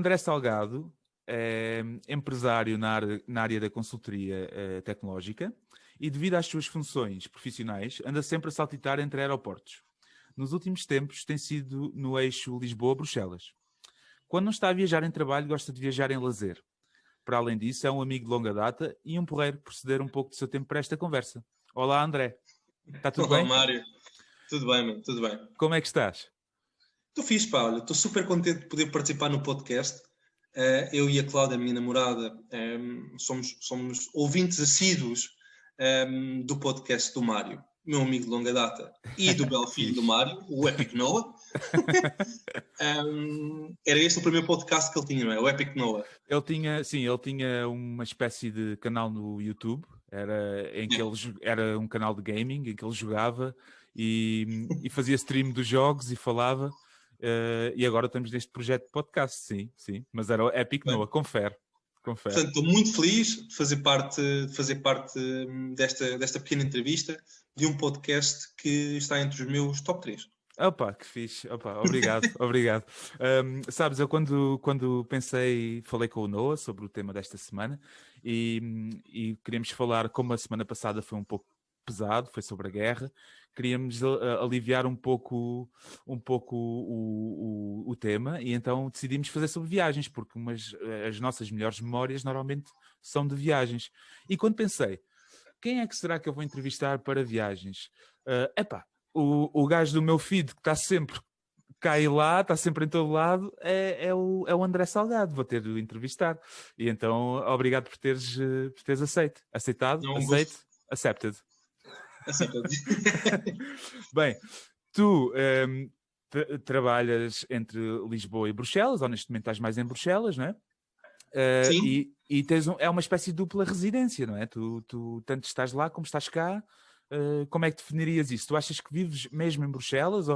André Salgado é empresário na área da consultoria tecnológica e, devido às suas funções profissionais, anda sempre a saltitar entre aeroportos. Nos últimos tempos tem sido no eixo Lisboa-Bruxelas. Quando não está a viajar em trabalho, gosta de viajar em lazer. Para além disso, é um amigo de longa data e um porreiro por ceder um pouco do seu tempo para esta conversa. Olá, André. Está tudo Olá, bem? Mário. Tudo bem, mano. Tudo bem. Como é que estás? Estou fixe, pá. Olha, estou super contente de poder participar no podcast. Eu e a Cláudia, a minha namorada, somos ouvintes assíduos do podcast do Mário, meu amigo de longa data, e do belo filho do Mário, o Epic Noah. Era este o primeiro podcast que ele tinha, não é? O Epic Noah. Ele tinha uma espécie de canal no YouTube, era um canal de gaming em que ele jogava e fazia stream dos jogos e falava. E agora estamos neste projeto de podcast, sim. Mas era o Epic Noah, confere. Portanto, estou muito feliz de fazer parte desta pequena entrevista de um podcast que está entre os meus top 3. Opa, que fixe. Opa, obrigado. Sabes, eu quando falei com o Noah sobre o tema desta semana e queríamos falar, como a semana passada foi um pouco pesado, foi sobre a guerra, queríamos aliviar um pouco o tema e então decidimos fazer sobre viagens, porque as nossas melhores memórias normalmente são de viagens. E quando pensei, quem é que será que eu vou entrevistar para viagens? O gajo do meu feed que está sempre cá e lá, está sempre em todo lado, é o André Salgado. Vou ter de o entrevistar. E então, obrigado por teres aceitado. Não, Aceite. Accepted. Accepted. Bem, tu trabalhas entre Lisboa e Bruxelas, ou neste momento estás mais em Bruxelas, não é? Sim. E é uma espécie de dupla residência, não é? Tu tanto estás lá como estás cá. Como é que definirias isso? Tu achas que vives mesmo em Bruxelas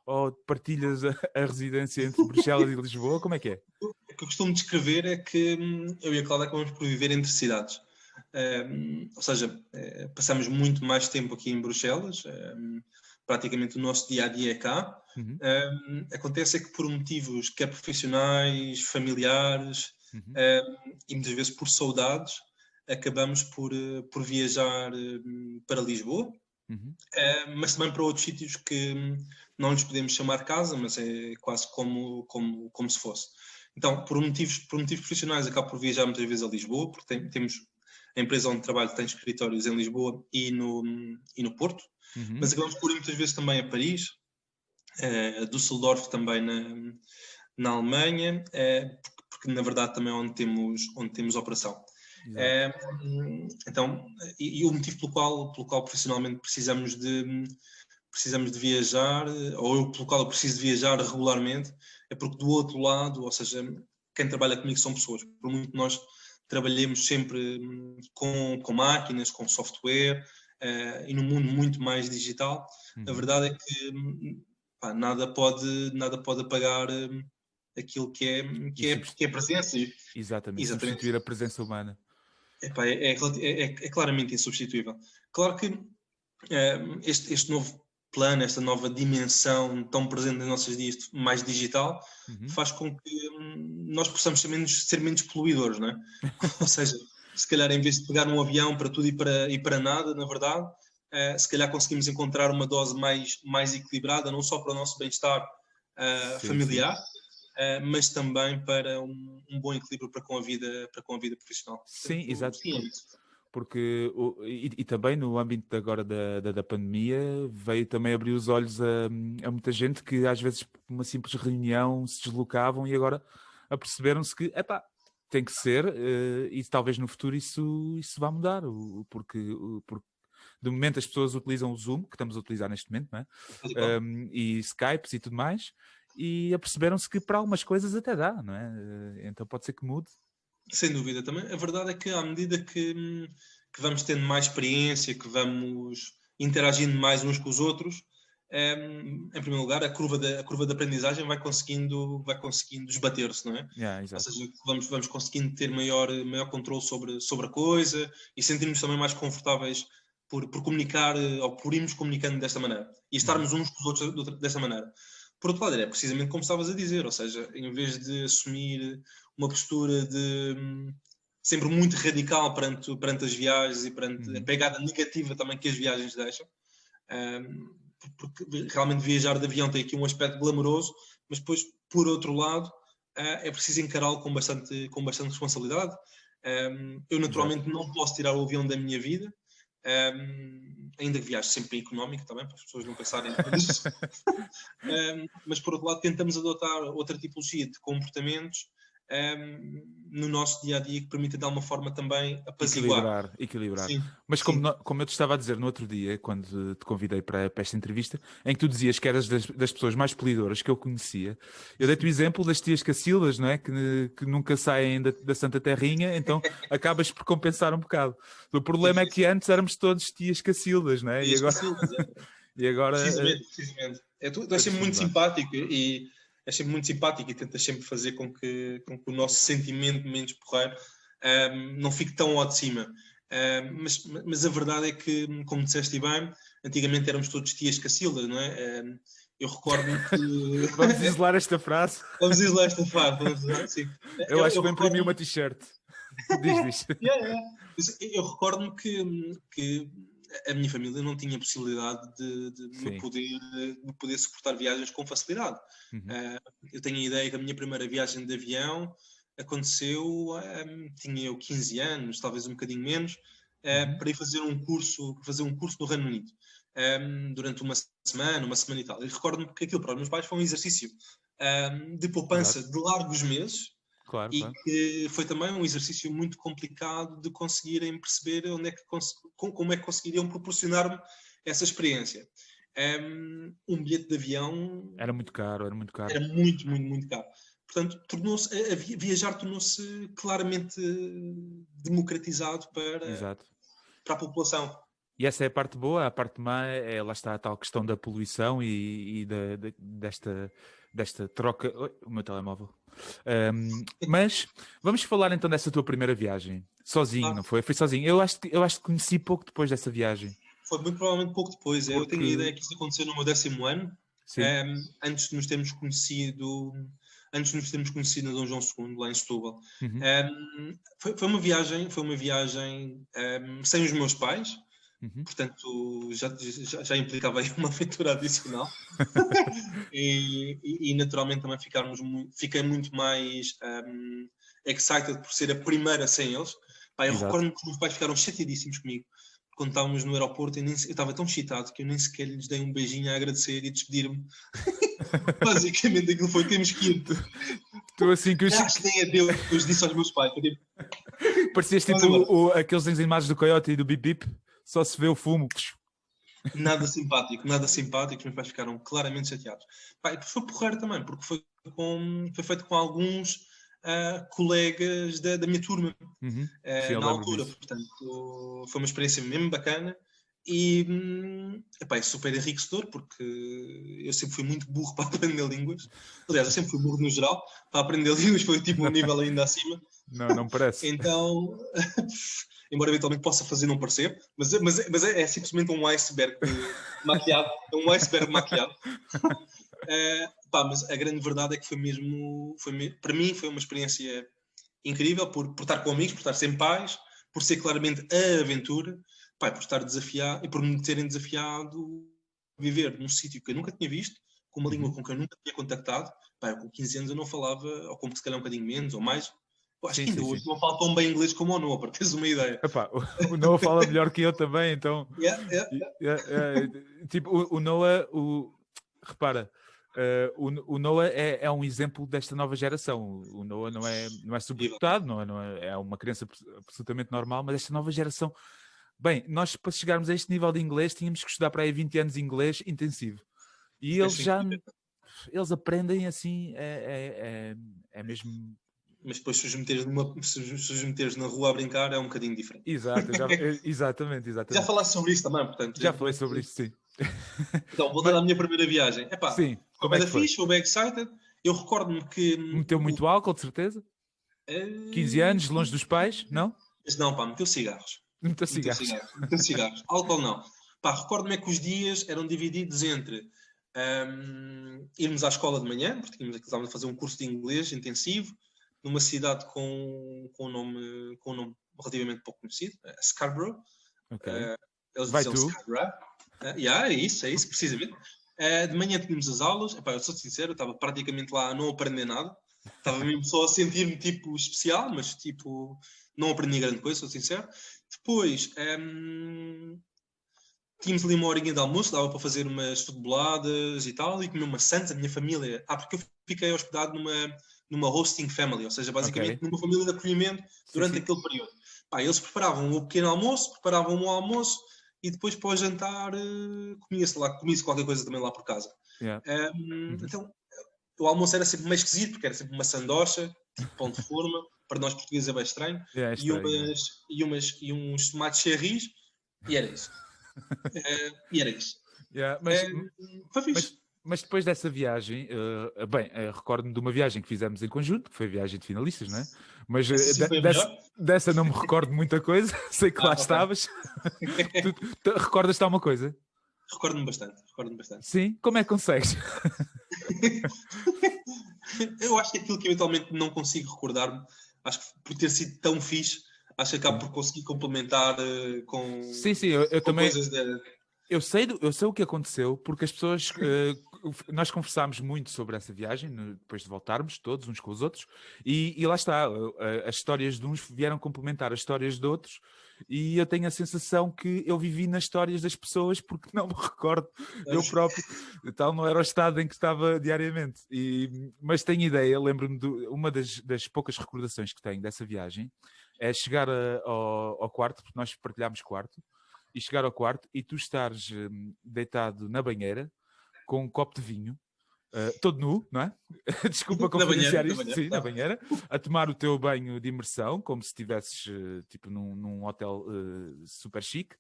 ou partilhas a residência entre Bruxelas e Lisboa? Como é que é? O que eu costumo descrever é que eu e a Cláudia acabamos por viver entre cidades. Ou seja, passamos muito mais tempo aqui em Bruxelas, praticamente o nosso dia-a-dia é cá. Uhum. Acontece é que por motivos quer profissionais, familiares, e muitas vezes por saudades, acabamos por viajar para Lisboa, mas também para outros sítios que não lhes podemos chamar casa, mas é quase como se fosse. Então, por motivos profissionais, acabo por viajar muitas vezes a Lisboa, porque temos a empresa onde trabalho tem escritórios em Lisboa e no Porto, mas acabamos por ir muitas vezes também a Paris, a Düsseldorf também na Alemanha, porque na verdade também é onde temos operação. Então, e o motivo pelo qual profissionalmente precisamos de viajar, ou eu pelo qual eu preciso de viajar regularmente, é porque do outro lado, ou seja, quem trabalha comigo são pessoas. Por muito que nós trabalhemos sempre com máquinas, com software, e num mundo muito mais digital, a verdade é que nada pode apagar aquilo que é presença. Exatamente, substituir a presença humana. É claramente insubstituível. Claro que este novo plano, esta nova dimensão tão presente nos nossos dias, mais digital, faz com que nós possamos ser menos poluidores, não é? Ou seja, se calhar em vez de pegar um avião para tudo e para nada, na verdade, se calhar conseguimos encontrar uma dose mais equilibrada, não só para o nosso bem-estar familiar, mas também para um bom equilíbrio para com a vida profissional. Sim, exato. Porque e também no âmbito agora da pandemia veio também abrir os olhos a muita gente que às vezes por uma simples reunião se deslocavam e agora aperceberam-se que tem que ser e talvez no futuro isso vá mudar, porque de momento as pessoas utilizam o Zoom, que estamos a utilizar neste momento, não é? E Skypes e tudo mais, e aperceberam-se que para algumas coisas até dá, não é? Então pode ser que mude. Sem dúvida também. A verdade é que à medida que vamos tendo mais experiência, que vamos interagindo mais uns com os outros, em primeiro lugar, a curva de aprendizagem vai conseguindo esbater-se, não é? Ou seja, vamos conseguindo ter maior controle sobre a coisa e sentirmos também mais confortáveis por comunicar ou por irmos comunicando desta maneira e estarmos uns com os outros desta maneira. Por outro lado, era precisamente como estavas a dizer, ou seja, em vez de assumir uma postura de sempre muito radical perante as viagens e perante a pegada negativa também que as viagens deixam, porque realmente viajar de avião tem aqui um aspecto glamouroso, mas depois, por outro lado, é preciso encará-lo com bastante responsabilidade. Eu naturalmente não posso tirar o avião da minha vida, ainda que viaje sempre em económico também, para as pessoas não pensarem nisso. Mas por outro lado tentamos adotar outra tipologia de comportamentos no nosso dia-a-dia que permita de alguma forma também apaziguar. Equilibrar. Sim, Mas sim. como eu te estava a dizer no outro dia, quando te convidei para esta entrevista, em que tu dizias que eras das pessoas mais polidoras que eu conhecia, eu dei-te o exemplo das tias Cacildas, não é? Que nunca saem da Santa Terrinha, então acabas por compensar um bocado. O problema é que antes éramos todos tias Cacildas, não é? Tias Cacildas, E agora... Precisamente. Tu és sempre muito simpático e tentas sempre fazer com que o nosso sentimento menos porreiro não fique tão ao de cima. Mas a verdade é que, como disseste bem, antigamente éramos todos tias Cacildas, não é? Eu recordo-me que... Vamos isolar esta frase. Vamos isolar esta frase. Sim. Eu acho que vou imprimir uma t-shirt. Diz. Eu recordo-me que a minha família não tinha possibilidade de me poder suportar viagens com facilidade. Eu tenho a ideia que a minha primeira viagem de avião aconteceu, tinha eu 15 anos, talvez um bocadinho menos, para ir fazer um curso no Reino Unido. Durante uma semana e tal. E recordo-me que aquilo para os meus pais foi um exercício de poupança de largos meses. Claro. Que foi também um exercício muito complicado de conseguirem perceber como é que conseguiriam proporcionar-me essa experiência. Um bilhete de avião... Era muito caro. Era muito, muito, muito caro. Portanto, viajar tornou-se claramente democratizado para a população. E essa é a parte boa. A parte má lá está a tal questão da poluição e desta troca... O meu telemóvel. Mas vamos falar então dessa tua primeira viagem. Sozinho, não foi? Foi sozinho. Eu acho que conheci pouco depois dessa viagem. Foi muito provavelmente pouco depois. Eu tenho a ideia que isso aconteceu no meu 10º ano. Antes de nos termos conhecido na Dom João II, lá em Setúbal. Foi uma viagem sem os meus pais. Portanto, já implicava aí uma aventura adicional. e naturalmente também fiquei muito mais excited por ser a primeira sem eles. Eu recordo-me que os meus pais ficaram chateadíssimos comigo quando estávamos no aeroporto. Eu estava tão excitado que eu nem sequer lhes dei um beijinho a agradecer e a despedir-me. Basicamente aquilo foi: temos que ir. Tu assim que eu nem a Deus disse aos meus pais. Parecias tipo aqueles desenhos animados do Coyote e do Bip Bip. Só se vê o fumo. Nada simpático. Os meus pais ficaram claramente chateados. Foi porreiro também, porque foi feito com alguns colegas da minha turma na altura. Disso. Portanto, foi uma experiência mesmo bacana e é super enriquecedor, porque eu sempre fui muito burro para aprender línguas. Aliás, eu sempre fui burro no geral. Para aprender línguas foi tipo um nível ainda acima. Não parece. Então... embora eventualmente possa fazer não parecer, mas é simplesmente um iceberg maquiado. É um iceberg maquiado. Mas a grande verdade é que para mim foi uma experiência incrível por estar com amigos, por estar sem pais, por ser claramente a aventura, por estar desafiado e por me terem desafiado a viver num sítio que eu nunca tinha visto, com uma língua com que eu nunca tinha contactado. Com 15 anos eu não falava, ou com se calhar um bocadinho menos ou mais. Acho que ainda hoje não fala tão bem inglês como o Noah, para teres uma ideia. O Noah fala melhor que eu também, então... Tipo, o Noah... Repara, o Noah é um exemplo desta nova geração. O Noah não é sobredotado, é uma criança absolutamente normal, mas esta nova geração... Bem, nós para chegarmos a este nível de inglês tínhamos que estudar para aí 20 anos de inglês intensivo. E eles aprendem assim, é mesmo... Mas depois se os meteres na rua a brincar é um bocadinho diferente. Exatamente. Já falaste sobre isso também, portanto. Já falei sobre isso, sim. Então, voltando à minha primeira viagem. Sim, como é que foi? Fixe, bem excited. Eu recordo-me que... Meteu muito álcool, de certeza? 15 anos, longe dos pais, não? Mas não, meteu cigarros. Meteu cigarros. Álcool não. Recordo-me que os dias eram divididos entre irmos à escola de manhã, porque estávamos a fazer um curso de inglês intensivo, numa cidade com um nome relativamente pouco conhecido, Scarborough. Okay. Eles Vai diziam tu? Scarborough. É isso, precisamente. De manhã tínhamos as aulas. Epá, eu sou sincero, eu estava praticamente lá a não aprender nada. Estava mesmo só a sentir-me tipo especial, mas tipo não aprendi grande coisa, sou sincero. Depois tínhamos ali uma horinha de almoço, dava para fazer umas futeboladas e tal, e comer uma Santos, a minha família. Porque eu fiquei hospedado numa hosting family, ou seja, basicamente numa família de acolhimento durante aquele período. Pá, eles preparavam o pequeno almoço, preparavam o almoço e depois para o jantar comia-se qualquer coisa também lá por casa. Yeah. Então, o almoço era sempre meio esquisito, porque era sempre uma sandocha, tipo pão de forma, para nós portugueses é bem estranho, É estranho, e uns tomates cherries, e era isso. Yeah, foi fixe. mas depois dessa viagem, recordo-me de uma viagem que fizemos em conjunto, que foi a viagem de finalistas, não é? Mas dessa não me recordo muita coisa, sei que lá estavas. Tu recordas-te alguma coisa? Recordo-me bastante. Sim? Como é que consegues? Eu acho que aquilo que eventualmente não consigo recordar-me, acho que por ter sido tão fixe, acho que acabo por conseguir complementar com, sim, eu com também... coisas Eu sei o que aconteceu, porque as pessoas... nós conversámos muito sobre essa viagem, depois de voltarmos, todos, uns com os outros, e lá está, as histórias de uns vieram complementar as histórias de outros, e eu tenho a sensação que eu vivi nas histórias das pessoas porque não me recordo eu próprio, tal não era o estado em que estava diariamente. Mas tenho ideia, lembro-me de uma das poucas recordações que tenho dessa viagem, é chegar ao quarto, porque nós partilhámos quarto, e chegar ao quarto e tu estares deitado na banheira com um copo de vinho, todo nu, não é? Desculpa confidenciar isto, sim, na banheira, a tomar o teu banho de imersão, como se estivesses tipo num hotel super chique,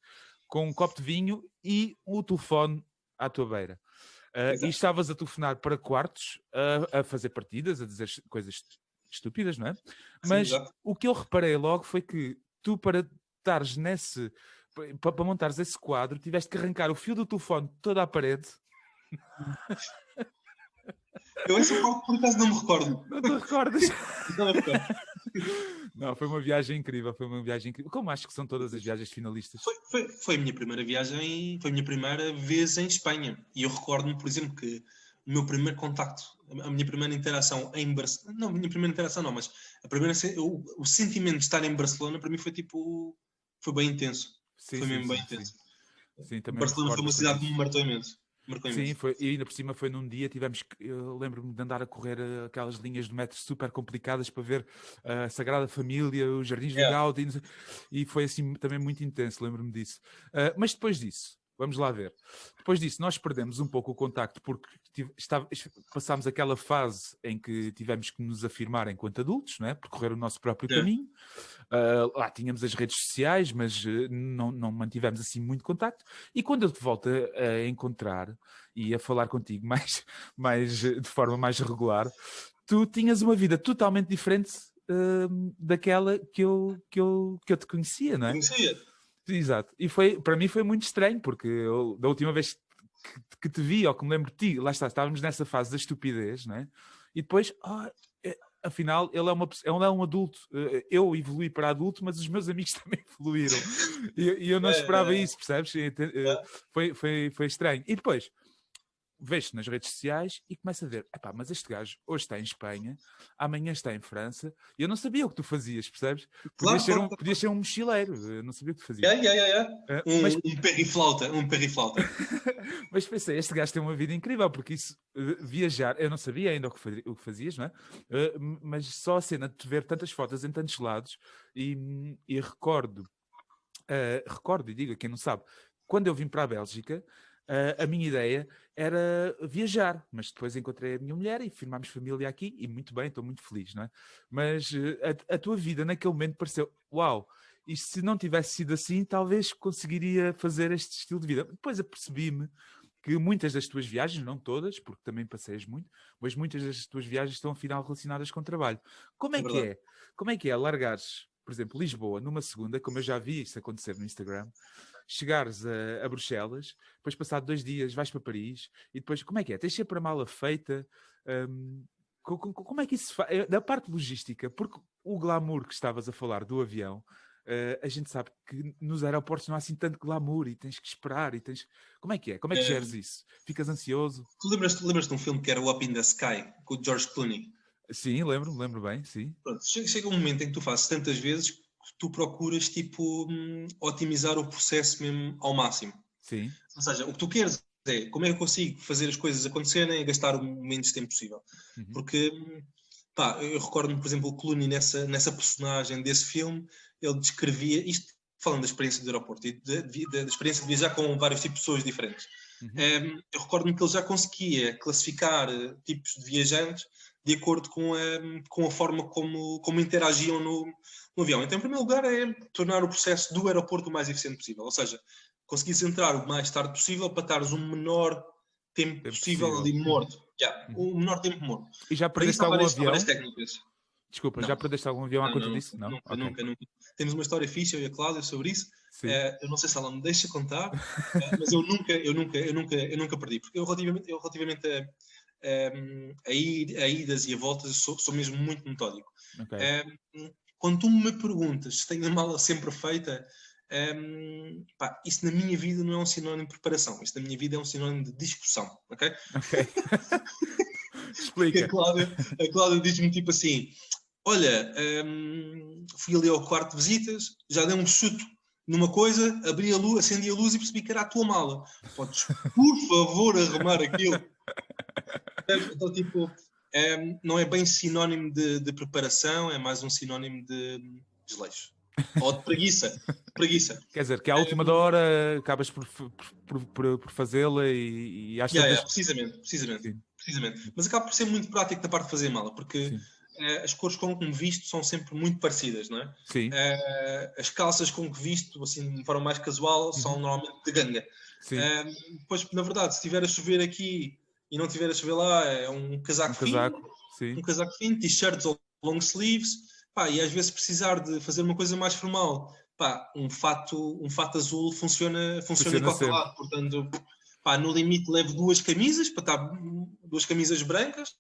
com um copo de vinho e o telefone à tua beira. E estavas a telefonar para quartos, a fazer partidas, a dizer coisas estúpidas, não é? Mas sim, o que eu reparei logo foi que tu, para estares para montares esse quadro, tiveste que arrancar o fio do telefone toda à parede. Eu essa parte por acaso não me recordo. Não te recordas? Não me recordo. Não, foi uma viagem incrível, Como acho que são todas as viagens finalistas. Foi a minha primeira viagem, foi a minha primeira vez em Espanha. E eu recordo-me, por exemplo, que o meu primeiro contacto, a minha primeira interação em Barcelona, não, a minha primeira interação não, mas o sentimento de estar em Barcelona para mim foi bem intenso. Foi mesmo bem intenso. Sim, também Barcelona foi uma cidade que me marcou imenso. Sim, e ainda por cima foi num dia, eu lembro-me de andar a correr aquelas linhas de metro super complicadas para ver a Sagrada Família, os Jardins do Gaudi, e foi assim também muito intenso, lembro-me disso. Mas depois disso, vamos lá ver. Depois disso, nós perdemos um pouco o contacto porque passámos aquela fase em que tivemos que nos afirmar enquanto adultos, não é? Percorrer o nosso próprio caminho. Lá tínhamos as redes sociais, mas não mantivemos assim muito contacto. E quando eu te volto a encontrar e a falar contigo de forma mais regular, tu tinhas uma vida totalmente diferente daquela que eu te conhecia, não é? Conhecia. Exato. E para mim foi muito estranho, porque da última vez que te vi, ou que me lembro de ti, lá estávamos nessa fase da estupidez, não é? E depois, afinal, ele é um adulto. Eu evolui para adulto, mas os meus amigos também evoluíram. E eu não esperava isso, percebes? Foi estranho. E depois, vês-te nas redes sociais e começa a ver, mas este gajo hoje está em Espanha, amanhã está em França, e eu não sabia o que tu fazias, percebes? Podias ser um mochileiro, eu não sabia o que tu fazias. Um perriflauta. Mas pensei, este gajo tem uma vida incrível, porque isso, viajar, eu não sabia ainda o que fazias, não é? Mas só a cena de te ver tantas fotos em tantos lados, e recordo, e digo a quem não sabe, quando eu vim para a Bélgica, a minha ideia era viajar, mas depois encontrei a minha mulher e firmámos família aqui, e muito bem, estou muito feliz, não é? Mas a tua vida naquele momento pareceu, uau, e se não tivesse sido assim, talvez conseguiria fazer este estilo de vida. Depois apercebi-me que muitas das tuas viagens, não todas, porque também passeias muito, mas muitas das tuas viagens estão afinal relacionadas com trabalho. Como é que é largares, por exemplo, Lisboa numa segunda, como eu já vi isso acontecer no Instagram, chegares a Bruxelas, depois passado 2 dias vais para Paris, e depois, como é que é? Tens sempre a mala feita? Como é que isso se faz? Da parte logística, porque o glamour que estavas a falar do avião, a gente sabe que nos aeroportos não há assim tanto glamour e tens que esperar e tens... Como é que é? Como é que geres isso? Ficas ansioso? Tu lembras de um filme que era o Up in the Sky, com o George Clooney? Sim, lembro bem, sim. Pronto, chega um momento em que tu fazes tantas vezes que tu procuras, tipo, otimizar o processo mesmo ao máximo. Sim. Ou seja, o que tu queres é como é que eu consigo fazer as coisas acontecerem e gastar o menos tempo possível. Porque, pá, eu recordo-me, por exemplo, o Clooney nessa personagem desse filme, ele descrevia, isto falando da experiência do aeroporto e da experiência de viajar com vários tipos de pessoas diferentes. Eu recordo-me que ele já conseguia classificar tipos de viajantes de acordo com a forma como interagiam no avião. Então, em primeiro lugar, é tornar o processo do aeroporto o mais eficiente possível. Ou seja, conseguires entrar o mais tarde possível para estares o menor tempo possível ali morto. O menor tempo morto. E já Para isso perdeste há algum várias avião? técnicas. Desculpa, Não. já perdeste algum avião à conta disso? Não? Nunca. Temos uma história fixe, eu e a Cláudia, sobre isso. Eu não sei se ela me deixa contar, mas eu nunca perdi. Porque eu relativamente a idas e a voltas, sou mesmo muito metódico. Okay. Quando tu me perguntas se tenho a mala sempre feita, isso na minha vida não é um sinónimo de preparação. Isso na minha vida é um sinónimo de discussão, ok? Explica. A Cláudia diz-me tipo assim, olha, fui ali ao quarto de visitas, já dei um chute numa coisa, abri a luz, acendi a luz e percebi que era a tua mala. Podes, por favor, arrumar aquilo. Então, tipo, não é bem sinónimo de preparação, é mais um sinónimo de desleixo. Ou de preguiça. Quer dizer, que à última da hora acabas por fazê-la e às tantas... Precisamente. Mas acaba por ser muito prático da parte de fazer mala, porque as cores com que me visto são sempre muito parecidas, não é? Sim. As calças com que visto, assim, de forma mais casual, são normalmente de ganga. Depois, na verdade, se estiver a chover aqui e não estiver a chover lá, é um casaco fino, t-shirts ou long sleeves, e às vezes precisar de fazer uma coisa mais formal, um fato azul funciona em qualquer lado, portanto, no limite levo 2 camisas, para estar 2 camisas brancas,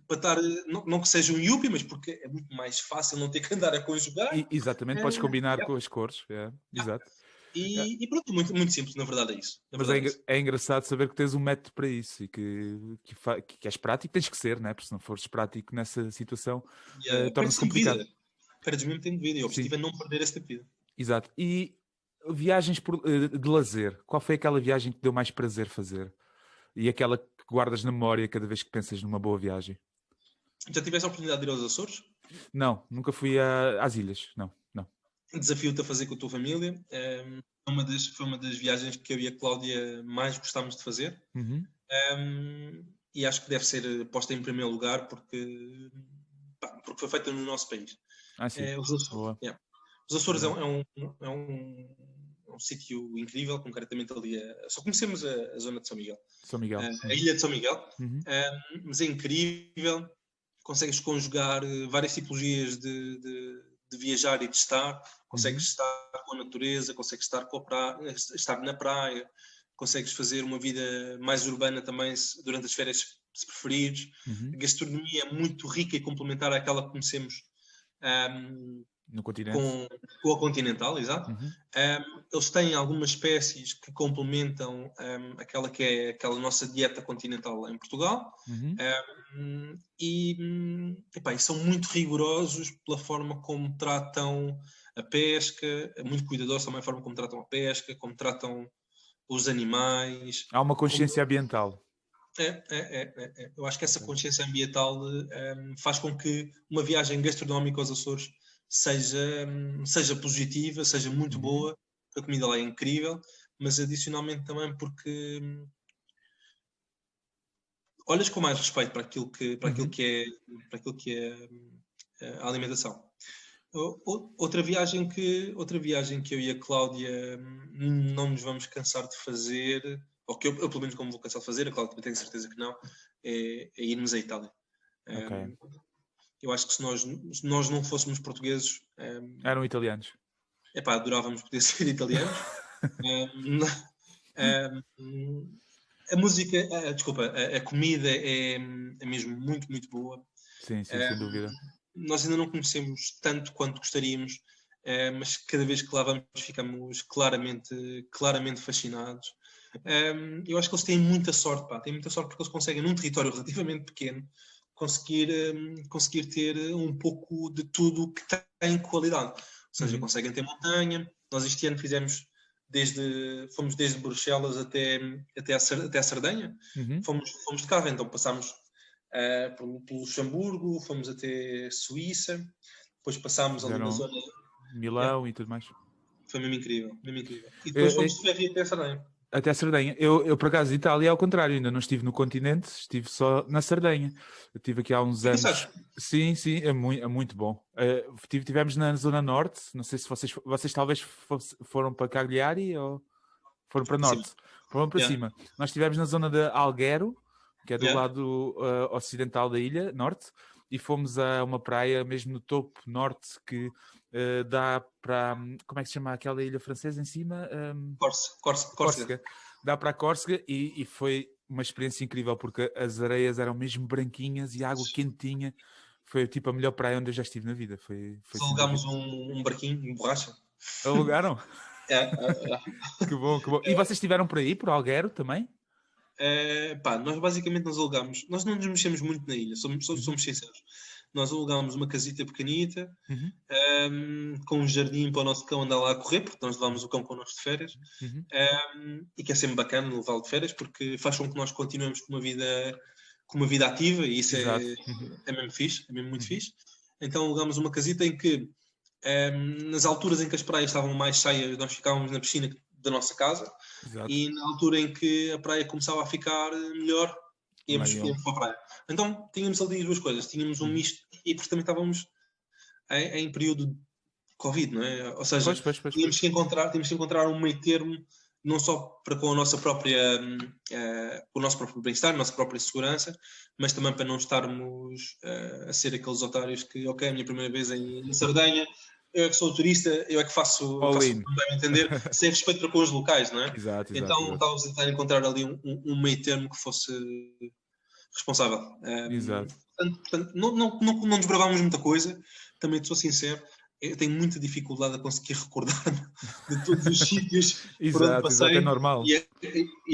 para estar, não que seja um yuppie, mas porque é muito mais fácil não ter que andar a conjugar. Exatamente, podes combinar com as cores, exato. E pronto, muito simples, na verdade é isso. Mas é engraçado saber que tens um método para isso e que és prático, tens que ser, né? Porque se não fores prático nessa situação, torna-se complicado. Perdes mesmo tempo de vida e o objetivo é não perder esse tempo de vida. Exato. E viagens de lazer, qual foi aquela viagem que te deu mais prazer fazer? E aquela que guardas na memória cada vez que pensas numa boa viagem? Já tiveste a oportunidade de ir aos Açores? Não, nunca fui às ilhas, não. Desafio-te a fazer com a tua família. Foi uma das viagens que eu e a Cláudia mais gostámos de fazer. E acho que deve ser posta em primeiro lugar porque foi feita no nosso país. Os Açores é um sítio incrível, concretamente ali. Só conhecemos a zona de São Miguel. A ilha de São Miguel. Mas é incrível. Consegues conjugar várias tipologias de viajar e de estar. Consegues estar com a natureza, consegues estar na praia, consegues fazer uma vida mais urbana também durante as férias, se preferires. A gastronomia é muito rica e complementar àquela que conhecemos no continente. Com a continental, exato. Eles têm algumas espécies que complementam aquela que é aquela nossa dieta continental em Portugal. E são muito rigorosos pela forma como tratam a pesca, muito cuidadosos também a forma como tratam a pesca, como tratam os animais. Há uma consciência ambiental. Eu acho que essa consciência ambiental faz com que uma viagem gastronómica aos Açores seja positiva, seja muito boa. A comida lá é incrível, mas adicionalmente também porque olhas com mais respeito para aquilo que é a alimentação. Outra viagem que eu e a Cláudia não nos vamos cansar de fazer, ou que eu pelo menos como vou cansar de fazer, a Cláudia também tenho certeza que não, é irmos à Itália. Eu acho que se nós não fôssemos portugueses... eram italianos. Adorávamos poder ser italianos. Um, um, a música, desculpa, a comida é mesmo muito, muito boa. Sim, sim, sem dúvida. Nós ainda não conhecemos tanto quanto gostaríamos, mas cada vez que lá vamos ficamos claramente fascinados. Eu acho que eles têm muita sorte, pá. Têm muita sorte porque eles conseguem, num território relativamente pequeno, conseguir ter um pouco de tudo o que tem qualidade. Ou seja, conseguem ter montanha. Nós este ano fomos desde Bruxelas até a Sardenha. Fomos de carro, então passámos pelo Luxemburgo, fomos até Suíça, depois passámos ali na zona... Milão e tudo mais. Foi mesmo incrível, mesmo incrível. E depois fomos de ferro até a Sardenha. Até a Sardenha. Eu, por acaso, Itália é ao contrário, ainda não estive no continente, estive só na Sardenha. Eu estive aqui há uns anos. Sim, é muito bom. Tivemos na Zona Norte, não sei se vocês talvez foram para Cagliari ou foram para Norte. Foram para cima. Nós estivemos na zona de Alghero, que é do lado ocidental da ilha, norte, e fomos a uma praia mesmo no topo norte que dá para... Como é que se chama aquela ilha francesa em cima? Córcega. Dá para a Córcega e foi uma experiência incrível porque as areias eram mesmo branquinhas e a água quentinha. Foi tipo a melhor praia onde eu já estive na vida. Foi alugámos um barquinho, um borracha. Alugaram? Que bom, que bom. E vocês estiveram por aí, por Alghero também? Nós basicamente alugámos. Nós não nos mexemos muito na ilha, somos sinceros. Nós alugámos uma casita pequenita, com um jardim para o nosso cão andar lá a correr, porque nós levámos o cão connosco de férias, e que é sempre bacana levá-lo de férias, porque faz com que nós continuemos com uma vida ativa, e isso é mesmo fixe, é mesmo muito fixe. Então alugámos uma casita em que, nas alturas em que as praias estavam mais cheias, nós ficávamos na piscina da nossa casa. Exato. E na altura em que a praia começava a ficar melhor, íamos para a praia. Então tínhamos ali as duas coisas, tínhamos um misto, e porque também estávamos em período de Covid, não é? Ou seja, tínhamos que encontrar um meio termo, não só para com a nossa própria, com o nosso próprio bem-estar, a nossa própria segurança, mas também para não estarmos a ser aqueles otários que, ok, a minha primeira vez em Sardenha, eu é que sou turista, eu é que faço como devem entender, sem respeito para com os locais, não é? Exato. Estávamos a tentar encontrar ali um meio termo que fosse responsável. Exato. Portanto, não desbravámos muita coisa, também sou sincero, eu tenho muita dificuldade a conseguir recordar de todos os sítios por onde passei. Exato, é normal. E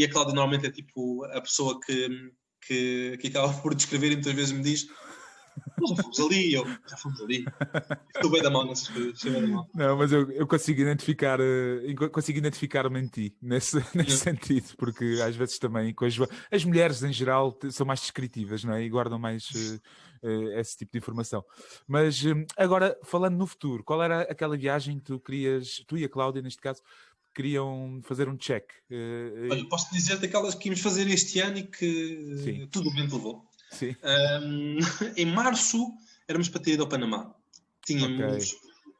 a Cláudia normalmente é tipo a pessoa que acaba por descrever e muitas vezes me diz: nós já fomos ali, já fomos ali. Estou bem da mão nessas coisas. Não, mas eu consigo identificar-me em ti, nesse sentido, porque às vezes também as mulheres em geral são mais descritivas, não é? E guardam mais esse tipo de informação. Mas agora, falando no futuro, qual era aquela viagem que tu e a Cláudia, neste caso, queriam fazer um check? Olha, posso dizer daquelas que íamos fazer este ano e que tudo o vento levou. Sim. Em março éramos para ter ido ao Panamá. Tínhamos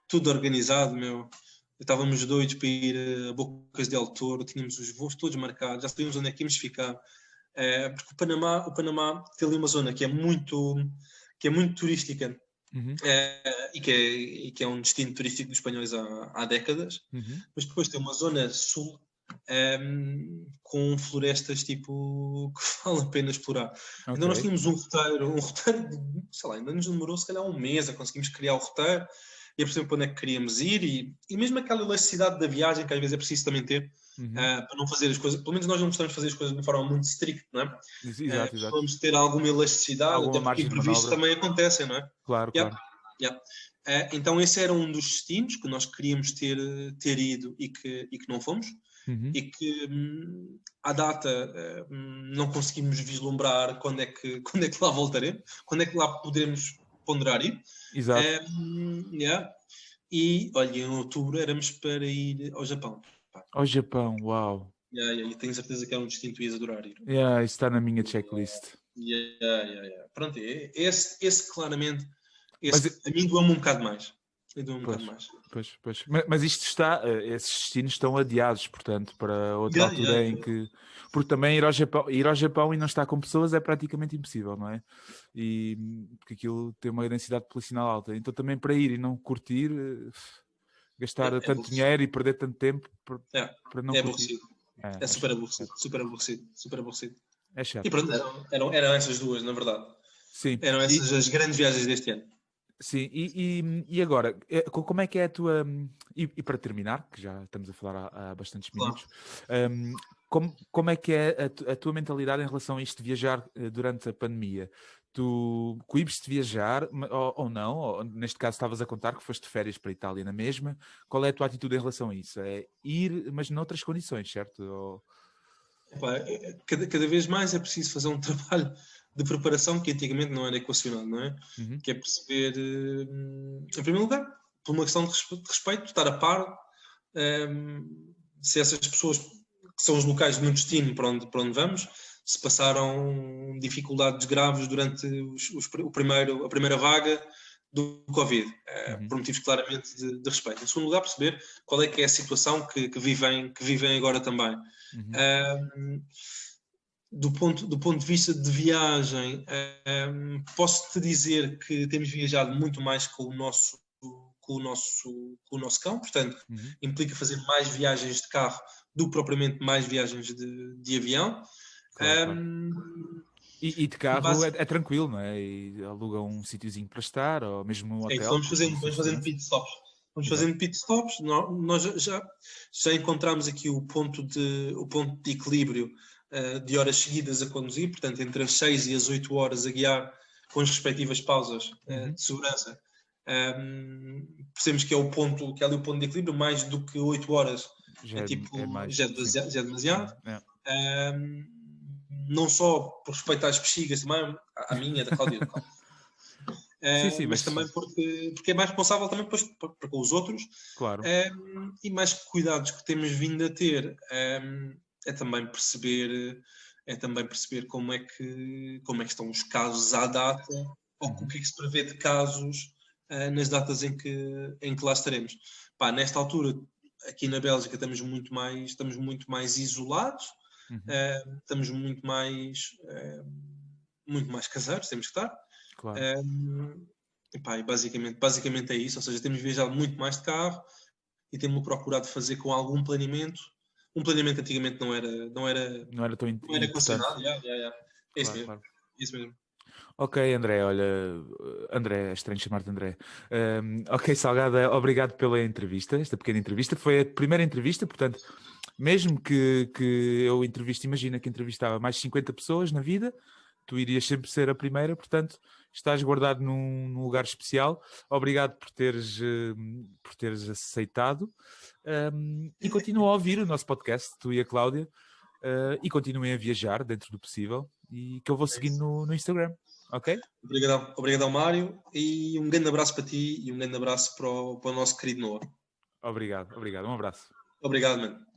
tudo organizado, meu. Estávamos doidos para ir a Bocas del Toro, tínhamos os voos todos marcados, já sabíamos onde é que íamos ficar. Porque o Panamá tem ali uma zona que é muito turística. E que é um destino turístico dos espanhóis há décadas. Mas depois tem uma zona sul com florestas tipo que vale a pena explorar. Então nós tínhamos um roteiro sei lá, ainda nos demorou se calhar um mês a conseguirmos criar o roteiro e a perceber para onde é que queríamos ir e mesmo aquela elasticidade da viagem que às vezes é preciso também ter para não fazer as coisas, pelo menos nós não gostamos de fazer as coisas de forma muito estricta, não é? Exato. Vamos ter alguma elasticidade, até porque imprevistos também acontecem, não é? Claro. Então esse era um dos destinos que nós queríamos ter ido e que não fomos. E que à data não conseguimos vislumbrar quando é que lá voltaremos, quando é que lá poderemos ponderar ir. Exato. E olha, em outubro éramos para ir ao Japão. Ao Japão, uau. E tenho certeza que é um destino que tu ias adorar ir. Isso está na minha checklist. Pronto, esse claramente, a mim doa-me um bocado mais. Pois. Mas isto esses destinos estão adiados, portanto, para outra altura em que... Porque também ir ao Japão e não estar com pessoas é praticamente impossível, não é? Porque aquilo tem uma densidade populacional alta. Então também para ir e não curtir, Gastar tanto dinheiro e perder tanto tempo para não curtir. Aborrecido. É super aborrecido, super aborrecido, super aborrecido. É chato. E pronto, eram essas duas, na verdade. Sim. Eram essas as grandes viagens deste ano. Sim, e agora, como é que é a tua... E para terminar, que já estamos a falar há bastantes minutos, como é que é a tua mentalidade em relação a isto de viajar durante a pandemia? Tu coibes-te de viajar ou não? Ou, neste caso estavas a contar que foste de férias para a Itália na mesma. Qual é a tua atitude em relação a isso? É ir, mas noutras condições, certo? Ou... Cada vez mais é preciso fazer um trabalho de preparação que antigamente não era equacionado, não é? Que é perceber, em primeiro lugar, por uma questão de respeito, estar a par, se essas pessoas que são os locais no destino para onde vamos, se passaram dificuldades graves durante a primeira vaga do Covid, por motivos claramente de respeito. Em segundo lugar, perceber qual é que é a situação que vivem agora também. Do ponto de vista de viagem, posso-te dizer que temos viajado muito mais com o nosso cão, portanto, implica fazer mais viagens de carro do que propriamente mais viagens de avião. Claro. E de carro é tranquilo, não é? E aluga um sítiozinho para estar, ou mesmo um hotel. Vamos fazendo pit stops. Fazendo pit stops. Nós já encontramos aqui o ponto de equilíbrio de horas seguidas a conduzir, portanto, entre as 6 e as 8 horas a guiar, com as respectivas pausas de segurança. Percebemos que é ali o ponto de equilíbrio, mais do que 8 horas. Já é demasiado. Não só por respeito às bexigas, também à minha, da Cláudia. Mas também porque é mais responsável também para com os outros. Claro. E mais cuidados que temos vindo a ter é também perceber como é que estão os casos à data, ou o que é que se prevê de casos nas datas em que lá estaremos. Nesta altura, aqui na Bélgica, estamos muito mais isolados, estamos muito mais caseiros, temos que estar. Claro. E basicamente é isso, ou seja, temos viajado muito mais de carro e temos procurado fazer com algum planeamento. Um planeamento antigamente não era tão equacionado. É isso mesmo. Ok, André, olha, André, é estranho chamar-te André. Ok, Salgada, obrigado pela entrevista, esta pequena entrevista. Foi a primeira entrevista, portanto, mesmo que eu entreviste, imagina que entrevistava mais de 50 pessoas na vida, tu irias sempre ser a primeira, portanto, estás guardado num lugar especial. Obrigado por teres aceitado. E continua a ouvir o nosso podcast, tu e a Cláudia, e continuem a viajar dentro do possível, e que eu vou seguir no Instagram, ok? Obrigado, Mário, e um grande abraço para ti e um grande abraço para o nosso querido Noah. Obrigado, um abraço. Obrigado, mano.